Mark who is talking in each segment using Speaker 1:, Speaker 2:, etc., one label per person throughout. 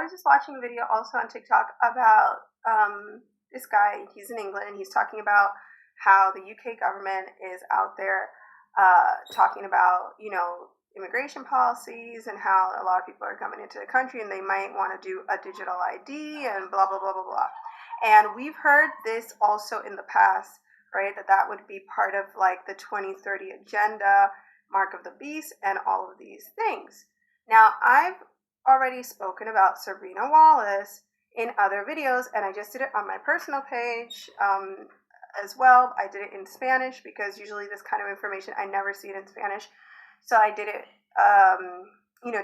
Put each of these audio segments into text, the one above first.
Speaker 1: was just watching a video also on TikTok about this guy. He's in England. He's talking about how the UK government is out there talking about, immigration policies and how a lot of people are coming into the country and they might want to do a digital ID and blah, blah, blah, blah, blah. And we've heard this also in the past, right? That would be part of like the 2030 agenda, mark of the beast, and all of these things. Now, I've already spoken about Sabrina Wallace in other videos, and I just did it on my personal page as well. I did it in Spanish because usually this kind of information, I never see it in Spanish. So I did it,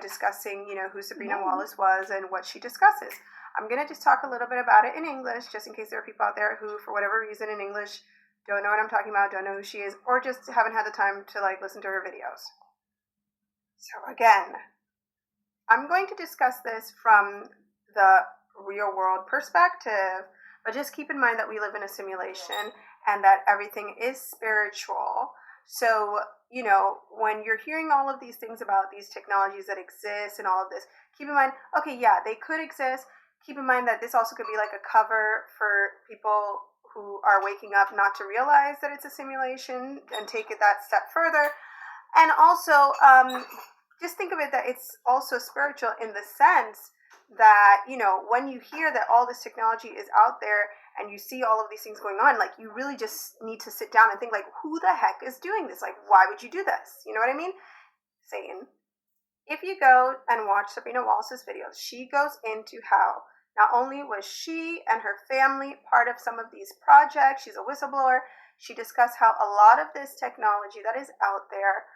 Speaker 1: discussing, who Sabrina Wallace was and what she discusses. I'm going to just talk a little bit about it in English, just in case there are people out there who, for whatever reason in English, don't know what I'm talking about, don't know who she is, or just haven't had the time to listen to her videos. So again, I'm going to discuss this from the real world perspective, but just keep in mind that we live in a simulation and that everything is spiritual. So, when you're hearing all of these things about these technologies that exist and all of this, keep in mind, okay, yeah, they could exist. Keep in mind that this also could be like a cover for people who are waking up not to realize that it's a simulation and take it that step further. And also, just think of it that it's also spiritual in the sense that, when you hear that all this technology is out there and you see all of these things going on, you really just need to sit down and think, who the heck is doing this? Why would you do this? You know what I mean? Satan. If you go and watch Sabrina Wallace's videos, she goes into how not only was she and her family part of some of these projects, she's a whistleblower, she discussed how a lot of this technology that is out there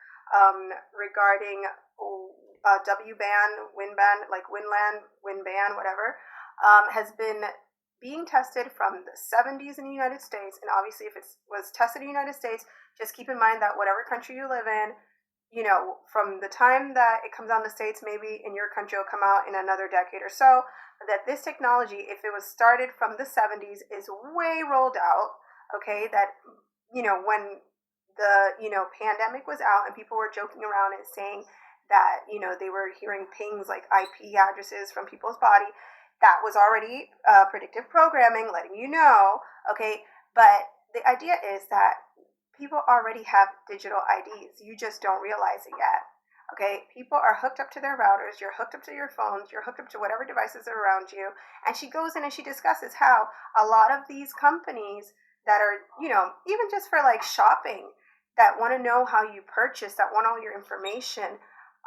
Speaker 1: regarding W-ban, WinBan, whatever, has been being tested from the 70s in the United States. And obviously, if it was tested in the United States, just keep in mind that whatever country you live in, from the time that it comes out in the States, maybe in your country it'll come out in another decade or so, that this technology, if it was started from the 70s, is way rolled out, okay? That, when the, pandemic was out and people were joking around and saying that, they were hearing pings like IP addresses from people's body, that was already predictive programming, letting you know, okay? But the idea is that people already have digital IDs. You just don't realize it yet, okay? People are hooked up to their routers. You're hooked up to your phones. You're hooked up to whatever devices are around you. And she goes in and she discusses how a lot of these companies that are, even just for shopping, that want to know how you purchase, that want all your information,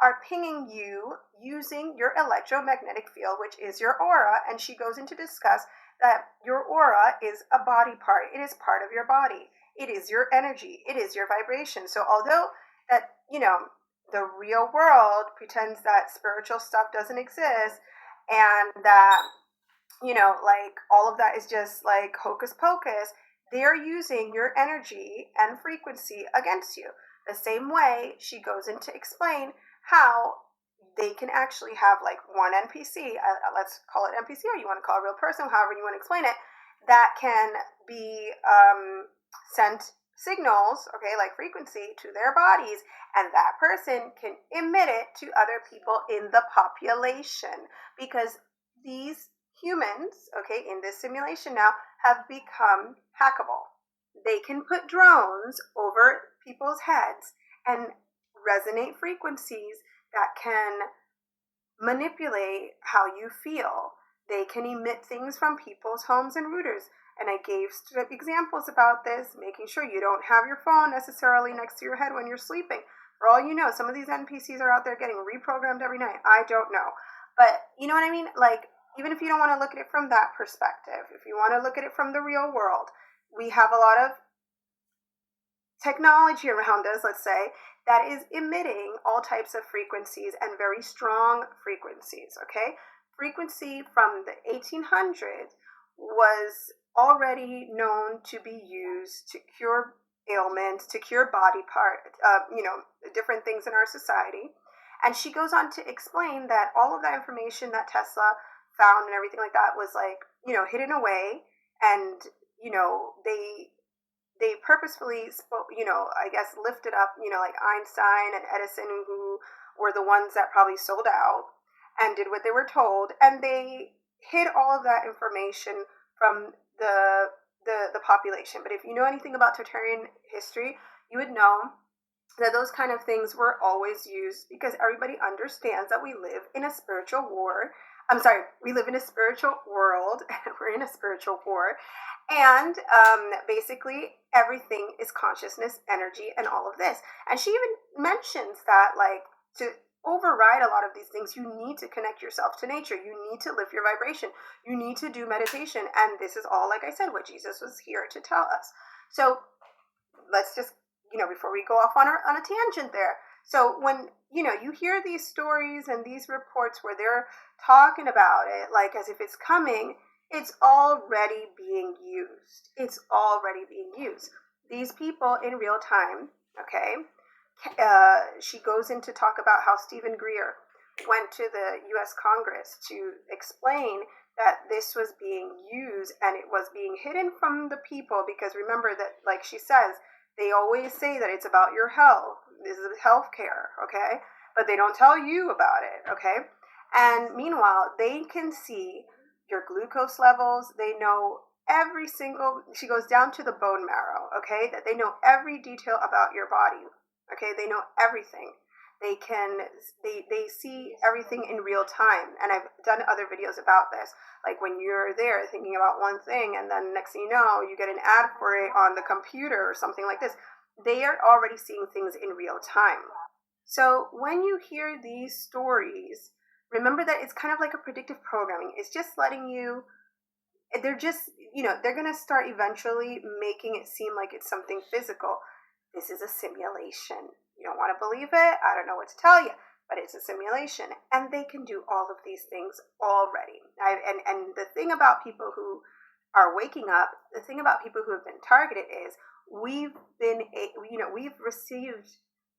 Speaker 1: are pinging you using your electromagnetic field, which is your aura. And she goes in to discuss that your aura is a body part. It is part of your body. It is your energy. It is your vibration. So although that, the real world pretends that spiritual stuff doesn't exist and that, all of that is just hocus pocus, they're using your energy and frequency against you. The same way she goes in to explain how they can actually have one NPC, let's call it NPC, or you want to call it a real person, however you want to explain it, that can be sent signals, okay, like frequency to their bodies, and that person can emit it to other people in the population, because these humans, okay, in this simulation now have become hackable. They can put drones over people's heads and resonate frequencies that can manipulate how you feel. They can emit things from people's homes and routers. And I gave examples about this, making sure you don't have your phone necessarily next to your head when you're sleeping. For all you know, some of these NPCs are out there getting reprogrammed every night. I don't know. But you know what I mean? Even if you don't want to look at it from that perspective, if you want to look at it from the real world, we have a lot of technology around us, let's say, that is emitting all types of frequencies and very strong frequencies, okay? Frequency from the 1800s was already known to be used to cure ailments, to cure body parts, different things in our society. And she goes on to explain that all of that information that Tesla found and everything like that was hidden away, and they purposefully spoke, lifted up, like Einstein and Edison, who were the ones that probably sold out. and did what they were told, and they hid all of that information from the population. But if you know anything about Tartarian history, you would know that those kind of things were always used because everybody understands that we live in a spiritual war. I'm sorry, we live in a spiritual world. We're in a spiritual war. And basically, everything is consciousness, energy, and all of this. And she even mentions that, like, to override a lot of these things, you need to connect yourself to nature. You need to lift your vibration. You need to do meditation. And this is all, like I said, what Jesus was here to tell us. So let's just, before we go off on a tangent there. So when, you hear these stories and these reports where they're talking about it, like as if it's coming, it's already being used. It's already being used. These people in real time, okay, she goes in to talk about how Stephen Greer went to the U.S. Congress to explain that this was being used and it was being hidden from the people because remember that, like she says, they always say that it's about your health. This is healthcare, okay? But they don't tell you about it, okay? And meanwhile, they can see your glucose levels. They know every single, she goes down to the bone marrow, okay? That they know every detail about your body, okay? They know everything. They see everything in real time. And I've done other videos about this. Like when you're there thinking about one thing and then next thing you know, you get an ad for it on the computer or something like this. They are already seeing things in real time. So when you hear these stories, remember that it's kind of like a predictive programming. It's just letting you, they're just, they're going to start eventually making it seem like it's something physical. This is a simulation. You don't want to believe it? I don't know what to tell you, but it's a simulation. And they can do all of these things already. And the thing about people who are waking up, the thing about people who have been targeted is we've received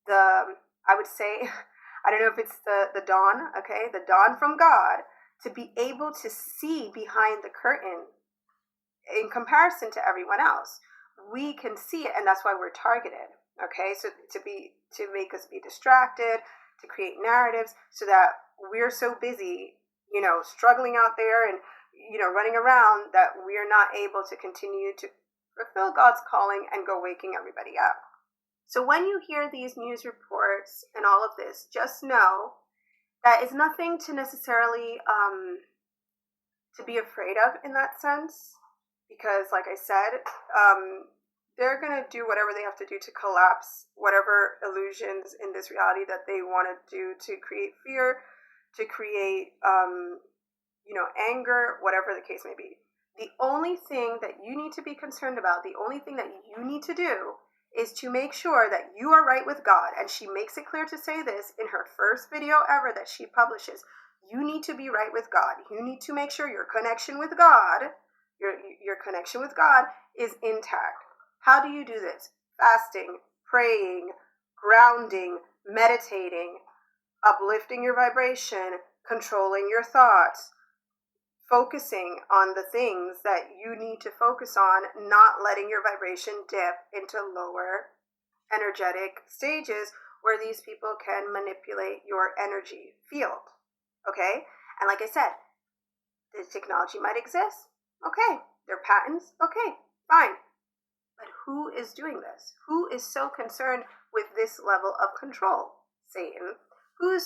Speaker 1: I would say, I don't know if it's the dawn, okay, the dawn from God to be able to see behind the curtain in comparison to everyone else. We can see it, and that's why we're targeted. Okay, so to make us be distracted, to create narratives, so that we're so busy, struggling out there and running around that we're not able to continue to fulfill God's calling and go waking everybody up. So when you hear these news reports and all of this, just know that it's nothing to necessarily to be afraid of in that sense, because like I said, they're going to do whatever they have to do to collapse whatever illusions in this reality that they want to do to create fear, to create, anger, whatever the case may be. The only thing that you need to be concerned about, the only thing that you need to do is to make sure that you are right with God. And she makes it clear to say this in her first video ever that she publishes. You need to be right with God. You need to make sure your connection with God, your connection with God is intact. How do you do this? Fasting, praying, grounding, meditating, uplifting your vibration, controlling your thoughts, focusing on the things that you need to focus on, not letting your vibration dip into lower energetic stages where these people can manipulate your energy field. Okay? And like I said, the technology might exist. Okay. Their patents. Okay. Fine. But who is doing this? Who is so concerned with this level of control? Satan. Who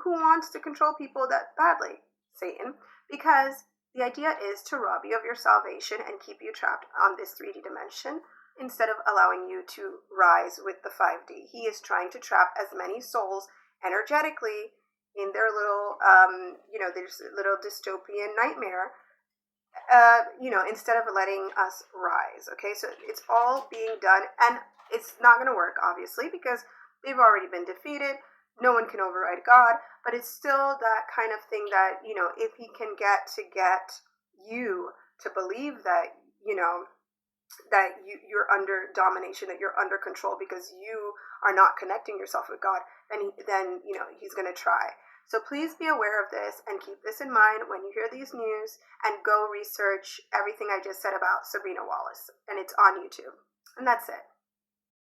Speaker 1: wants to control people that badly? Satan. Because the idea is to rob you of your salvation and keep you trapped on this 3D dimension instead of allowing you to rise with the 5D. He is trying to trap as many souls energetically in their little, there's a little dystopian nightmare, instead of letting us rise. Okay, so it's all being done, and it's not going to work, obviously, because they've already been defeated. No one can override God, but it's still that kind of thing that, if he can get you to believe that, that you're under domination, that you're under control because you are not connecting yourself with God, then he's going to try. So please be aware of this and keep this in mind when you hear these news, and go research everything I just said about Sabrina Wallace, and it's on YouTube. And that's it.